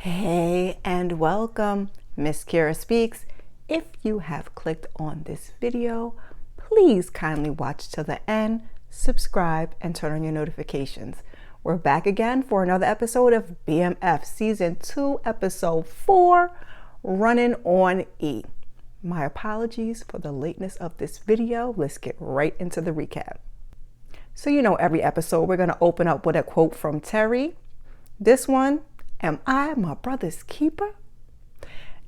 Hey and welcome, Miss Kira Speaks. If you have clicked on this video, please kindly watch till the end, subscribe, and turn on your notifications. We're back again for another episode of BMF Season 2, Episode 4, Runnin on E. My apologies for the lateness of this video. Let's get right into the recap. So every episode we're going to open up with a quote from Terry. This one, am I my brother's keeper?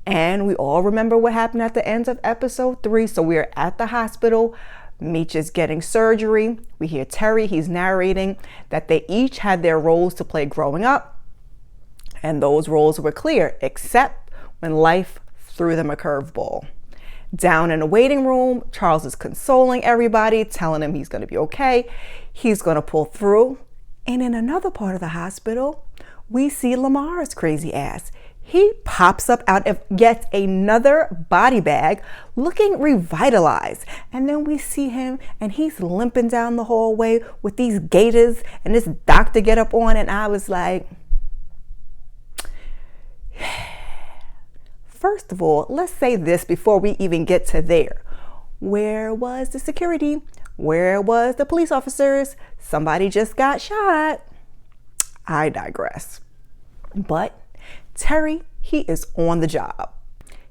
And we all remember what happened at the end of episode 3. So we're at the hospital. Meech is getting surgery. We hear Terry, he's narrating that they each had their roles to play growing up. And those roles were clear, except when life threw them a curveball. Down in the waiting room, Charles is consoling everybody, telling him he's going to be okay. He's going to pull through. And in another part of the hospital, we see Lamar's crazy ass. He pops up out of yet another body bag looking revitalized. And then we see him and he's limping down the hallway with these gaiters and this doctor get up on. And I was like, first of all, let's say this before we even get to there. Where was the security? Where was the police officers? Somebody just got shot. I digress. But Terry, he is on the job.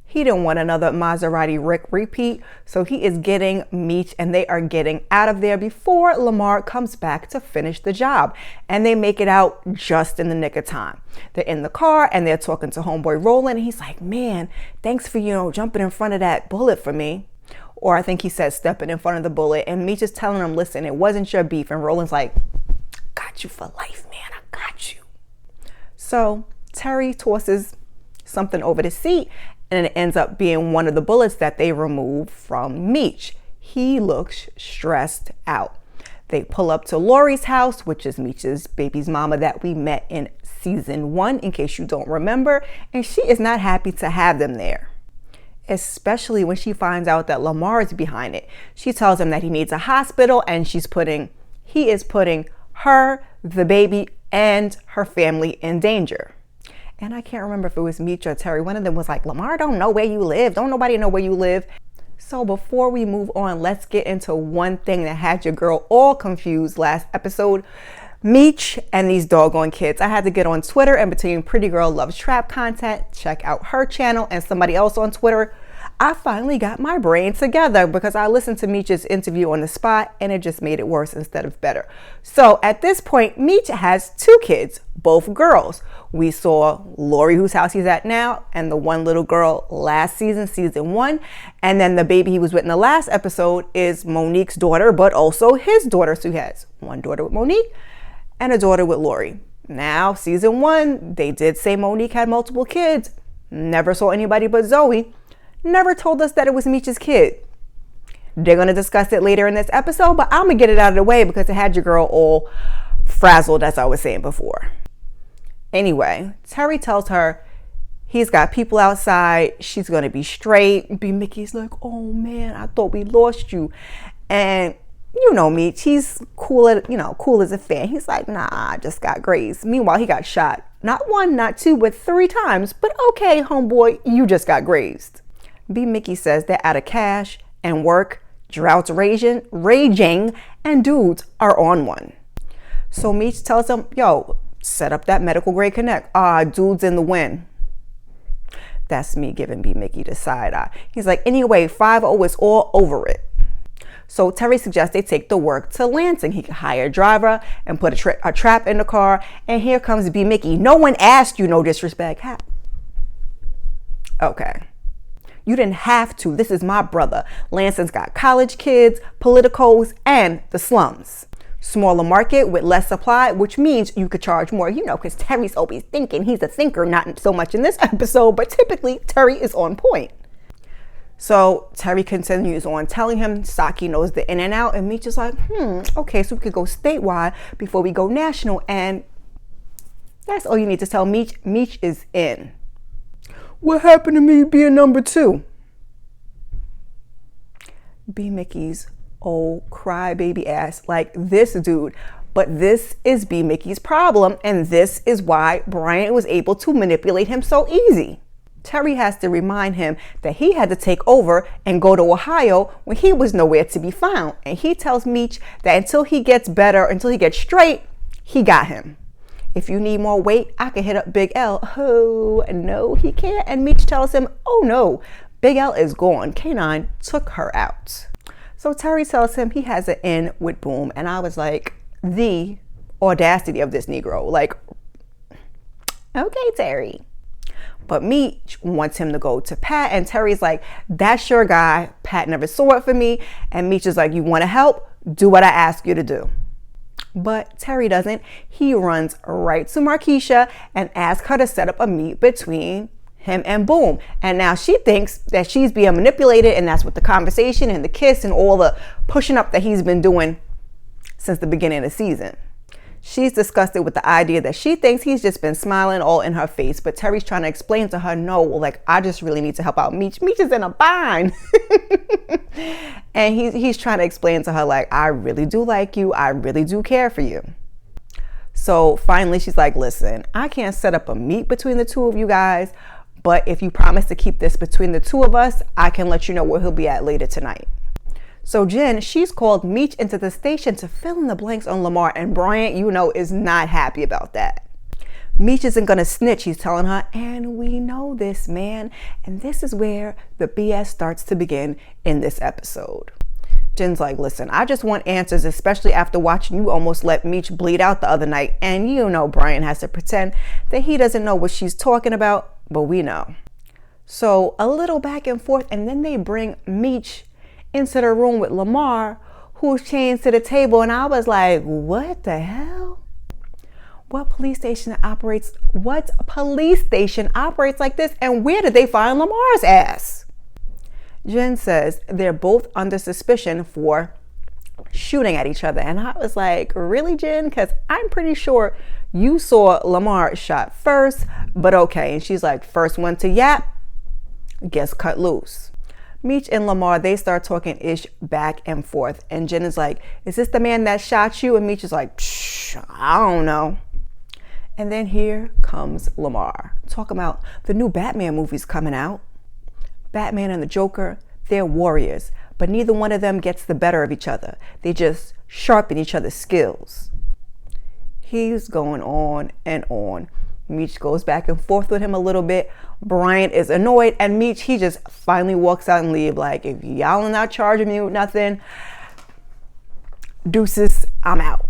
He didn't want another Maserati Rick repeat, so he is getting Meech and they are getting out of there before Lamar comes back to finish the job. And they make it out just in the nick of time. They're in the car and they're talking to homeboy Roland. And he's like, man, thanks for, jumping in front of that bullet for me. Or I think he said stepping in front of the bullet. And Meech is telling him, listen, it wasn't your beef. And Roland's like, got you for life, man. I got you. So Terry tosses something over the seat and it ends up being one of the bullets that they removed from Meech. He looks stressed out. They pull up to Lori's house, which is Meech's baby's mama that we met in season 1, in case you don't remember. And she is not happy to have them there, especially when she finds out that Lamar is behind it. She tells him that he needs a hospital and he is putting her, the baby, and her family in danger. And I can't remember if it was Meech or Terry. One of them was like, Lamar don't know where you live. Don't nobody know where you live. So before we move on, let's get into one thing that had your girl all confused last episode. Meech and these doggone kids. I had to get on Twitter, and between Pretty Girl Loves Trap content, check out her channel, and somebody else on Twitter, I finally got my brain together because I listened to Meech's interview on the spot and it just made it worse instead of better. So at this point, Meech has 2 kids, both girls. We saw Lori, whose house he's at now, and the one little girl last season, season 1. And then the baby he was with in the last episode is Monique's daughter, but also his daughter. So he has one daughter with Monique and a daughter with Lori. Now, season 1, they did say Monique had multiple kids. Never saw anybody but Zoe. Never told us that it was Meech's kid. They're going to discuss it later in this episode, but I'm going to get it out of the way because it had your girl all frazzled, as I was saying before. Anyway, Terry tells her he's got people outside. She's going to be straight. B. Mickey's like, oh man, I thought we lost you. And Meech, he's cool as a fan. He's like, nah, I just got grazed. Meanwhile, he got shot. Not 1, not 2, but 3 times. But okay, homeboy, you just got grazed. B. Mickey says they're out of cash and work, droughts raging, and dudes are on one. So Meech tells him, yo, set up that medical grade connect. Dudes in the wind. That's me giving B. Mickey the side eye. He's like, anyway, 5-0 is all over it. So Terry suggests they take the work to Lansing. He can hire a driver and put a trap in the car. And here comes B. Mickey. No one asked you, no disrespect. Okay. You didn't have to. This is my brother. Lansing's got college kids, politicos, and the slums. Smaller market with less supply, which means you could charge more, because Terry's always thinking. He's a thinker, not so much in this episode, but typically Terry is on point. So Terry continues on telling him Saki knows the in and out, and Meech is like, okay, so we could go statewide before we go national, and that's all you need to tell Meech. Meech is in. What happened to me being number 2? B. Mickey's old crybaby ass. Like, this dude, But this is B. Mickey's problem, and this is why Bryant was able to manipulate him so easy. Terry has to remind him that he had to take over and go to Ohio when he was nowhere to be found. And he tells Meech that until he gets better, until he gets straight, he got him. If you need more weight, I can hit up Big L. Oh, no, he can't. And Meech tells him, oh no, Big L is gone. K9 took her out. So Terry tells him he has an in with Boom. And I was like, the audacity of this Negro. Like, okay, Terry. But Meech wants him to go to Pat, and Terry's like, that's your guy. Pat never saw it for me. And Meech is like, you want to help? Do what I ask you to do. But Terry doesn't. He runs right to Markeisha and asks her to set up a meet between him and Boom. And now she thinks that she's being manipulated, and that's what the conversation and the kiss and all the pushing up that he's been doing since the beginning of the season. She's disgusted with the idea that she thinks he's just been smiling all in her face. But Terry's trying to explain to her, no, like, I just really need to help out Meech. Meech is in a bind. And he's trying to explain to her, like, I really do like you. I really do care for you. So finally, she's like, listen, I can't set up a meet between the two of you guys. But if you promise to keep this between the two of us, I can let you know where he'll be at later tonight. So Jen, she's called Meech into the station to fill in the blanks on Lamar, and Bryant, you know, is not happy about that. Meech isn't gonna snitch, he's telling her, and we know this, man. And this is where the BS starts to begin in this episode. Jen's like, listen, I just want answers, especially after watching you almost let Meech bleed out the other night. And you know Bryant has to pretend that he doesn't know what she's talking about, but we know. So a little back and forth, and then they bring Meech into the room with Lamar, who's chained to the table. And I was like, what the hell? What police station operates like this? And where did they find Lamar's ass? Jen says they're both under suspicion for shooting at each other. And I was like, really, Jen? Because I'm pretty sure you saw Lamar shot first, but okay. And she's like, first one to yap gets cut loose. Meech and Lamar, they start talking ish back and forth. And Jen is like, is this the man that shot you? And Meech is like, I don't know. And then here comes Lamar. Talking about the new Batman movies coming out. Batman and the Joker, they're warriors. But neither one of them gets the better of each other. They just sharpen each other's skills. He's going on and on. Meech goes back and forth with him a little bit. Bryant is annoyed, and Meech, he just finally walks out and leaves. Like, if y'all are not charging me with nothing, deuces, I'm out.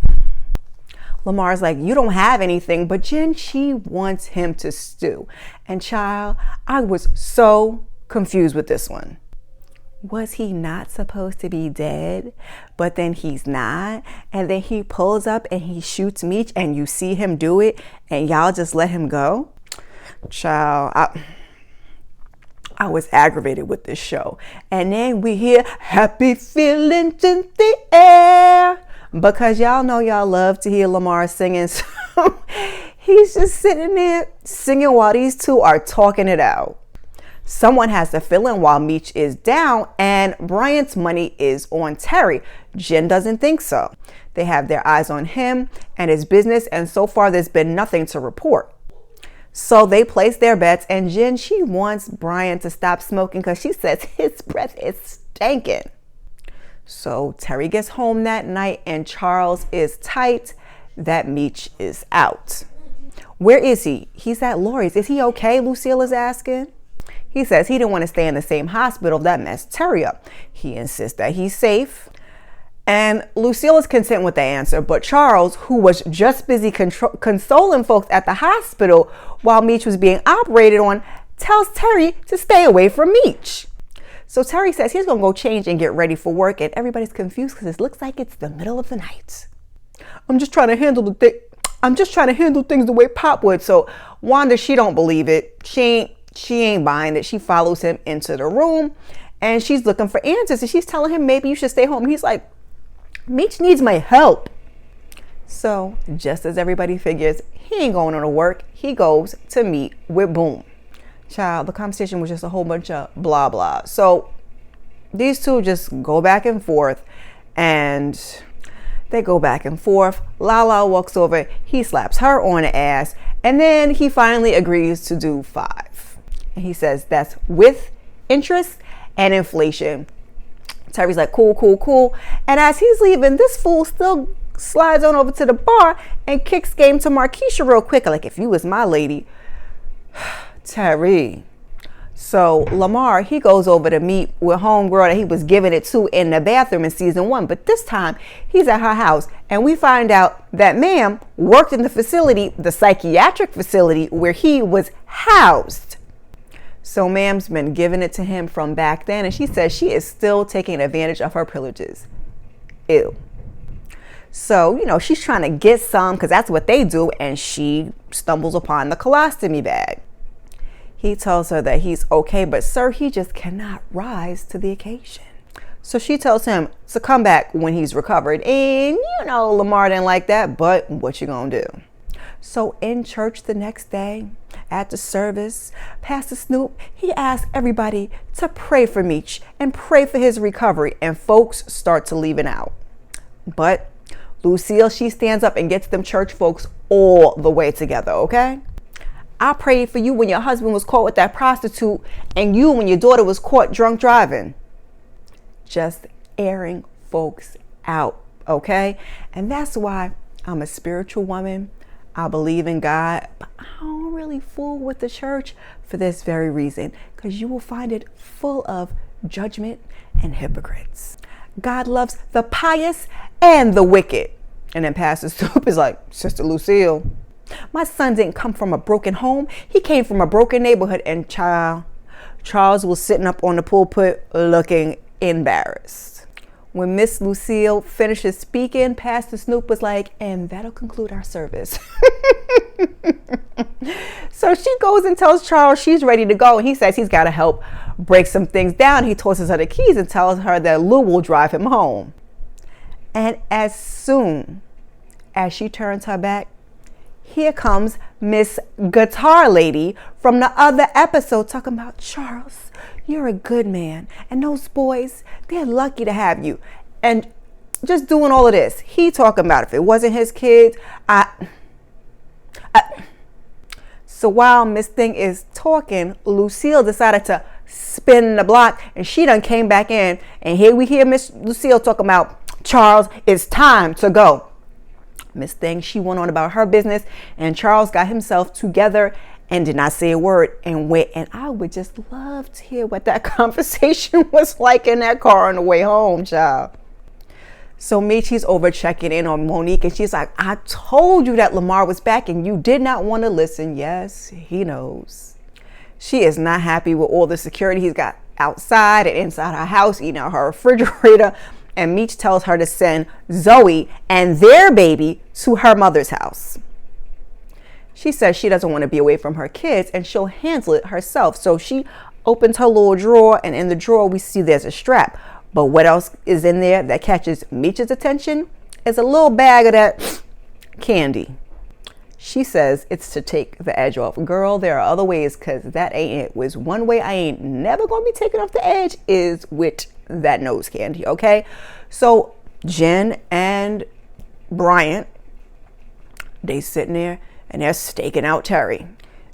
Lamar's like, you don't have anything, but Jen, she wants him to stew. And child, I was so confused with this one. Was he not supposed to be dead? But then he's not. And then he pulls up and he shoots Meech, and you see him do it, and y'all just let him go? Child, I was aggravated with this show. And then we hear happy feelings in the air, because y'all know y'all love to hear Lamar singing. So he's just sitting there singing while these two are talking it out. Someone has to fill in while Meech is down, and Bryant's money is on Terry. Jen doesn't think so. They have their eyes on him and his business, and so far there's been nothing to report. So they place their bets, and Jen, she wants Bryant to stop smoking because she says his breath is stinking. So Terry gets home that night, and Charles is tight that Meech is out. Where is he? He's at Lori's. Is he okay? Lucille is asking. He says he didn't want to stay in the same hospital. That messed Terry up. He insists that he's safe. And Lucille is content with the answer. But Charles, who was just busy consoling folks at the hospital while Meech was being operated on, tells Terry to stay away from Meech. So Terry says he's going to go change and get ready for work. And everybody's confused because it looks like it's the middle of the night. I'm just trying to handle things the way Pop would. So Wanda, she don't believe it. She ain't buying it. She follows him into the room, and she's looking for answers, and she's telling him maybe you should stay home. He's like, Meech needs my help. So just as everybody figures he ain't going on to work, he goes to meet with Boom. Child, the conversation was just a whole bunch of blah blah. So these two just go back and forth, and They go back and forth. Lala walks over. He slaps her on the ass. And then he finally agrees to do 5. And he says that's with interest and inflation. Terry's like, cool, cool, cool. And as he's leaving, this fool still slides on over to the bar and kicks game to Marquisha real quick. Like, if you was my lady, Terry. So Lamar, he goes over to meet with homegirl that he was giving it to in the bathroom in season 1. But this time he's at her house, and we find out that ma'am worked in the facility, the psychiatric facility where he was housed. So ma'am's been giving it to him from back then, and she says she is still taking advantage of her privileges. Ew. So, you know, she's trying to get some because that's what they do, and she stumbles upon the colostomy bag. He tells her that he's okay, but sir, he just cannot rise to the occasion. So she tells him to come back when he's recovered. And you know, Lamar didn't like that, but what you gonna do? So in church the next day, at the service, Pastor Snoop, he asked everybody to pray for Meech and pray for his recovery, and folks start to leaving out. But Lucille, she stands up and gets them church folks all the way together, okay? I prayed for you when your husband was caught with that prostitute, and you when your daughter was caught drunk driving. Just airing folks out, okay? And that's why I'm a spiritual woman. I believe in God, but I don't really fool with the church for this very reason, because you will find it full of judgment and hypocrites. God loves the pious and the wicked. And then Pastor Snoop is like, Sister Lucille, my son didn't come from a broken home. He came from a broken neighborhood. And Charles was sitting up on the pulpit looking embarrassed. When Miss Lucille finishes speaking, Pastor Snoop was like, and that'll conclude our service. So she goes and tells Charles she's ready to go. And he says he's got to help break some things down. He tosses her the keys and tells her that Lou will drive him home. And as soon as she turns her back, here comes Miss Guitar Lady from the other episode talking about, Charles, you're a good man. And those boys, they're lucky to have you. And just doing all of this. He talking about if it wasn't his kids, So while Miss Thing is talking, Lucille decided to spin the block, and she done came back in. And here we hear Miss Lucille talking about, Charles, it's time to go. Miss Thing, she went on about her business, and Charles got himself together and did not say a word and went. And I would just love to hear what that conversation was like in that car on the way home, child. So Meech, he's over checking in on Monique, and she's like, I told you that Lamar was back and you did not want to listen. Yes, he knows. She is not happy with all the security he's got outside and inside her house, eating out her refrigerator. And Meech tells her to send Zoe and their baby to her mother's house. She says she doesn't want to be away from her kids and she'll handle it herself. So she opens her little drawer, and in the drawer we see there's a strap. But what else is in there that catches Meech's attention is a little bag of that candy. She says it's to take the edge off. Girl, there are other ways, because that ain't it. Was one way I ain't never going to be taken off the edge is with that nose candy, okay? So Jen and Bryant, they sitting there and they're staking out Terry.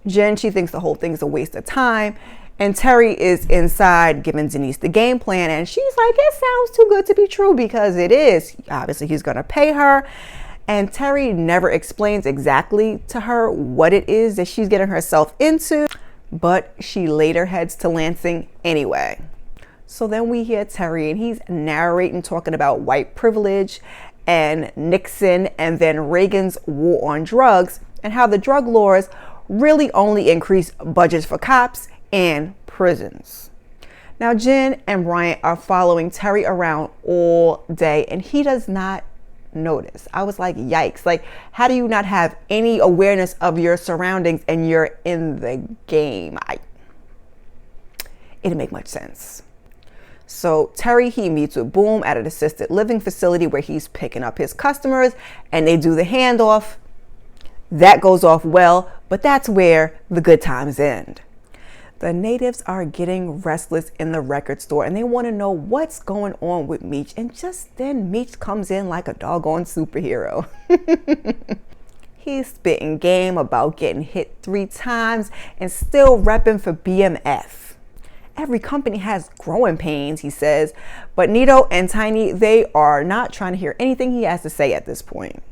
Jen, she thinks the whole thing's a waste of time, and Terry is inside giving Denise the game plan, and she's like, it sounds too good to be true, because it is. Obviously he's gonna pay her, and Terry never explains exactly to her what it is that she's getting herself into, but she later heads to Lansing anyway. So then we hear Terry, and he's narrating, talking about white privilege and Nixon and then Reagan's war on drugs, and how the drug laws really only increase budgets for cops and prisons. Now Jen and Bryant are following Terry around all day, and he does not notice. I was like, yikes. Like, how do you not have any awareness of your surroundings and you're in the game? It didn't make much sense. So Terry, he meets with Boom at an assisted living facility where he's picking up his customers, and they do the handoff. That goes off well, but that's where the good times end. The natives are getting restless in the record store and they want to know what's going on with Meech. And just then Meech comes in like a doggone superhero. He's spitting game about getting hit 3 times and still repping for BMF. Every company has growing pains, he says, but Nito and Tiny, they are not trying to hear anything he has to say at this point.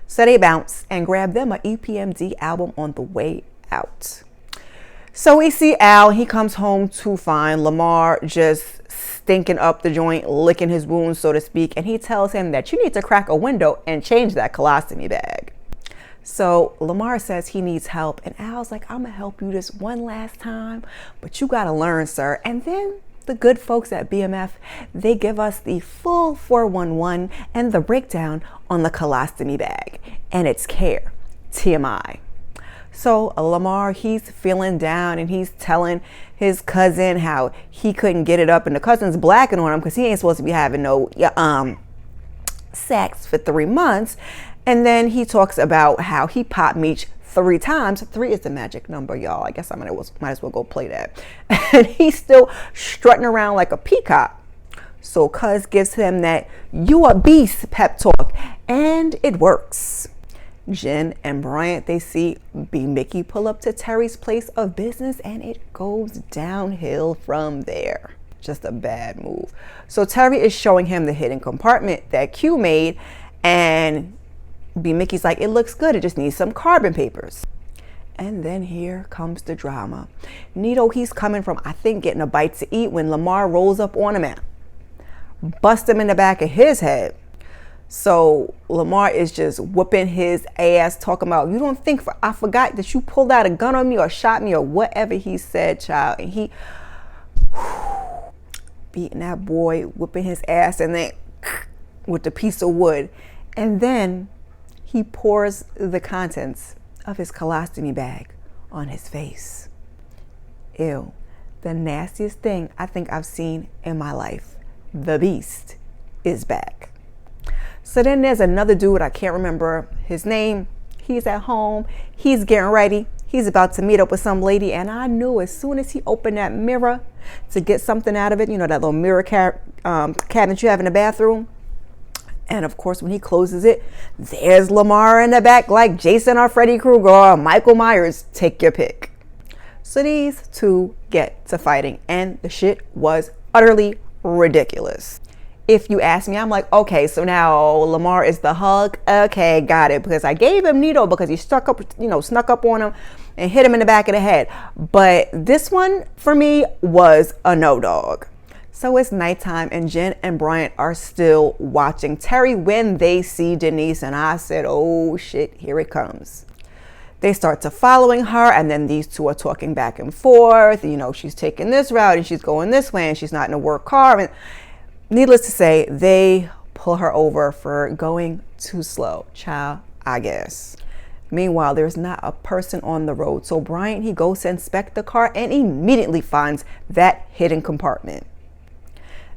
So they bounce and grab them an EPMD album on the way out. So we see Al, he comes home to find Lamar just stinking up the joint, licking his wounds, so to speak, and he tells him that you need to crack a window and change that colostomy bag. So Lamar says he needs help, and Al's like, I'm gonna help you this one last time, but you gotta learn, sir. And then the good folks at BMF, they give us the full 411 and the breakdown on the colostomy bag and its care, TMI. So Lamar, he's feeling down and he's telling his cousin how he couldn't get it up, and the cousin's blacking on him because he ain't supposed to be having no sex for 3 months. And then he talks about how he popped Meech 3 times. 3 is the magic number, y'all. I guess I might as well go play that. And he's still strutting around like a peacock. So Cuz gives him that "you a beast" pep talk, and it works. Jen and Bryant, they see B. Mickey pull up to Terry's place of business, and it goes downhill from there. Just a bad move. So Terry is showing him the hidden compartment that Q made, and B. Mickey's like, it looks good, it just needs some carbon papers. And then here comes the drama. Nito, he's coming from, I think, getting a bite to eat when Lamar rolls up on him and busts him in the back of his head. So Lamar is just whooping his ass, talking about, you don't think I forgot that you pulled out a gun on me or shot me or whatever he said, child. And he beating that boy, whooping his ass, and then with the piece of wood. And then he pours the contents of his colostomy bag on his face. Ew. The nastiest thing I think I've seen in my life. The beast is back. So then there's another dude, I can't remember his name. He's at home. He's getting ready. He's about to meet up with some lady. And I knew as soon as he opened that mirror to get something out of it, you know, that little mirror cabinet you have in the bathroom. And of course, when he closes it, there's Lamar in the back like Jason or Freddy Krueger or Michael Myers. Take your pick. So these two get to fighting, and the shit was utterly ridiculous. If you ask me, I'm like, okay, so now Lamar is the Hulk. Okay, got it. Because I gave him Nito because he snuck up on him and hit him in the back of the head. But this one, for me, was a no-dog. So it's nighttime, and Jen and Bryant are still watching Terry when they see Denise. And I said, oh, shit, here it comes. They start to following her, and then these two are talking back and forth. You know, she's taking this route, and she's going this way, and she's not in a work car. And needless to say, they pull her over for going too slow. Child, I guess. Meanwhile, there's not a person on the road. So Bryant, he goes to inspect the car and immediately finds that hidden compartment.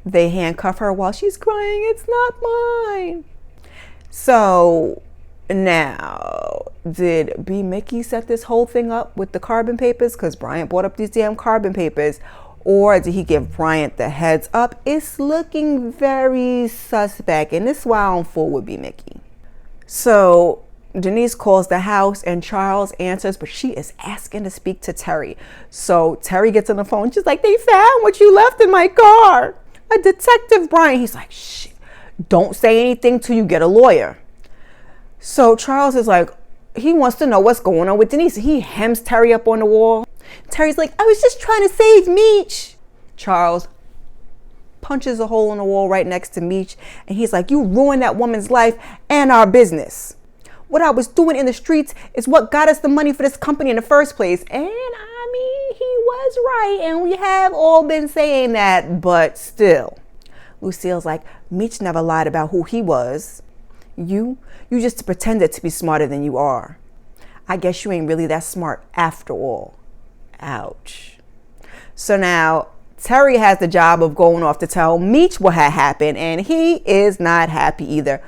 They handcuff her while she's crying, it's not mine. So now, did B. Mickey set this whole thing up with the carbon papers? Because Bryant brought up these damn carbon papers. Or did he give Bryant the heads up? It's looking very suspect, and this is why I don't fool with B. Mickey. So Denise calls the house, and Charles answers, but she is asking to speak to Terry. So Terry gets on the phone. She's like, they found what you left in my car. A detective, Bryant. He's like, shit, don't say anything till you get a lawyer. So Charles is like, he wants to know what's going on with Denise. He hems Terry up on the wall. Terry's like, I was just trying to save Meech. Charles punches a hole in the wall right next to Meech, and he's like, you ruined that woman's life and our business. What I was doing in the streets is what got us the money for this company in the first place. And I mean, he was right, and we have all been saying that, but still. Lucille's like, Meech never lied about who he was. You just pretended to be smarter than you are. I guess you ain't really that smart after all. Ouch. So now Terry has the job of going off to tell Meech what had happened, and he is not happy either.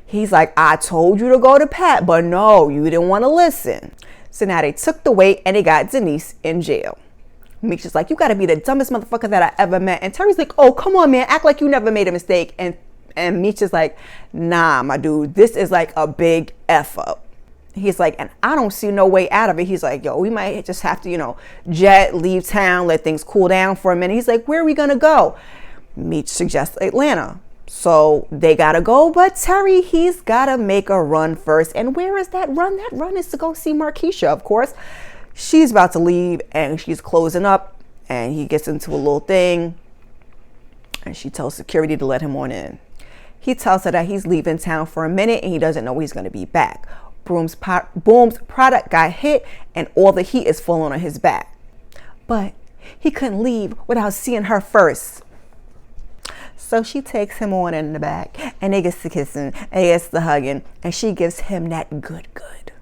He's like, I told you to go to Pat, but no, you didn't want to listen. So now they took the weight and they got Denise in jail. Meech is like, you gotta be the dumbest motherfucker that I ever met. And Terry's like, oh, come on, man, act like you never made a mistake. And Meech is like, nah, my dude, this is like a big F up. He's like, and I don't see no way out of it. He's like, yo, we might just have to, jet, leave town, let things cool down for a minute. He's like, where are we gonna go? Meech suggests Atlanta. So they gotta go, but Terry, he's gotta make a run first. And where is that run? That run is to go see Markeisha, of course. She's about to leave and she's closing up, and he gets into a little thing and she tells security to let him on in. He tells her that he's leaving town for a minute and he doesn't know he's gonna be back. Boom's product got hit and all the heat is falling on his back. But he couldn't leave without seeing her first. So she takes him on in the back and they get to kissing and they get to hugging and she gives him that good.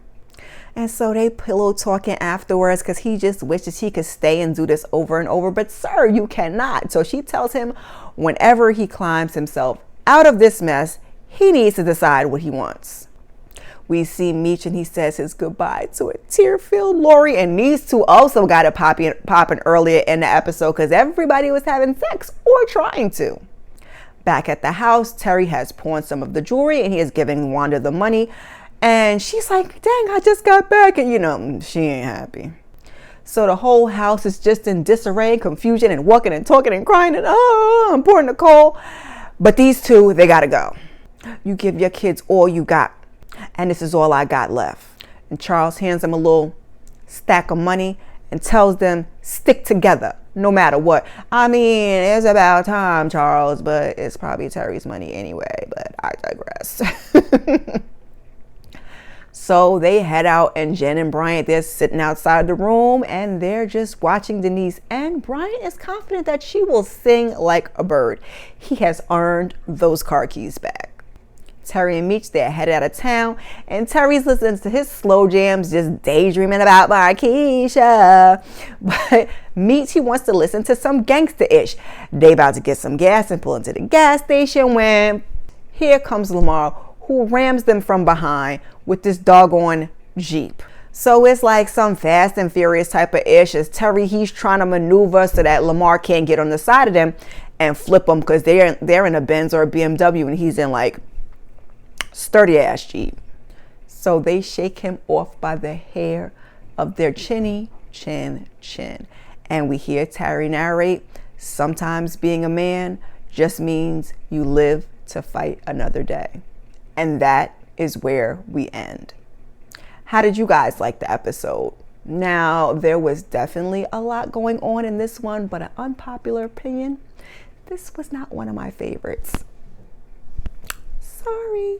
And so they pillow talking afterwards because he just wishes he could stay and do this over and over. But sir, you cannot. So she tells him whenever he climbs himself out of this mess, he needs to decide what he wants. We see Meech and he says his goodbye to a tear-filled Lori, and these two also got it popping earlier in the episode because everybody was having sex or trying to. Back at the house, Terry has pawned some of the jewelry and he is giving Wanda the money. And she's like, dang, I just got back. And she ain't happy. So the whole house is just in disarray, confusion, and walking and talking and crying and I'm pouring the coal. But these two, they gotta go. You give your kids all you got. And this is all I got left. And Charles hands them a little stack of money and tells them, stick together no matter what. It's about time, Charles, but it's probably Terry's money anyway, but I digress. So they head out and Jen and Bryant, they're sitting outside the room and they're just watching Denise. And Bryant is confident that she will sing like a bird. He has earned those car keys back. Terry and Meech, they're headed out of town and Terry's listening to his slow jams, just daydreaming about Markeisha. But Meech, he wants to listen to some gangsta-ish. They about to get some gas and pull into the gas station when here comes Lamar, who rams them from behind with this doggone Jeep. So it's like some Fast and Furious type of ish as Terry, he's trying to maneuver so that Lamar can't get on the side of them and flip them because they're in a Benz or a BMW and he's in like sturdy ass Jeep. So they shake him off by the hair of their chinny chin. And we hear Terry narrate, sometimes being a man just means you live to fight another day. And that is where we end. How did you guys like the episode? Now, there was definitely a lot going on in this one, but an unpopular opinion, this was not one of my favorites. Sorry.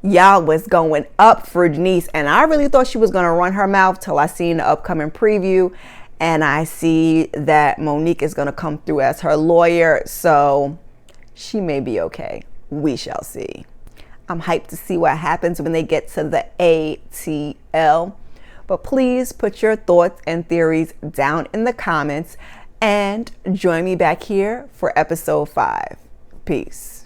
Y'all was going up for Denise, and I really thought she was going to run her mouth till I seen the upcoming preview, and I see that Monique is going to come through as her lawyer, so she may be okay. We shall see. I'm hyped to see what happens when they get to the ATL. But please put your thoughts and theories down in the comments and join me back here for episode 5. Peace.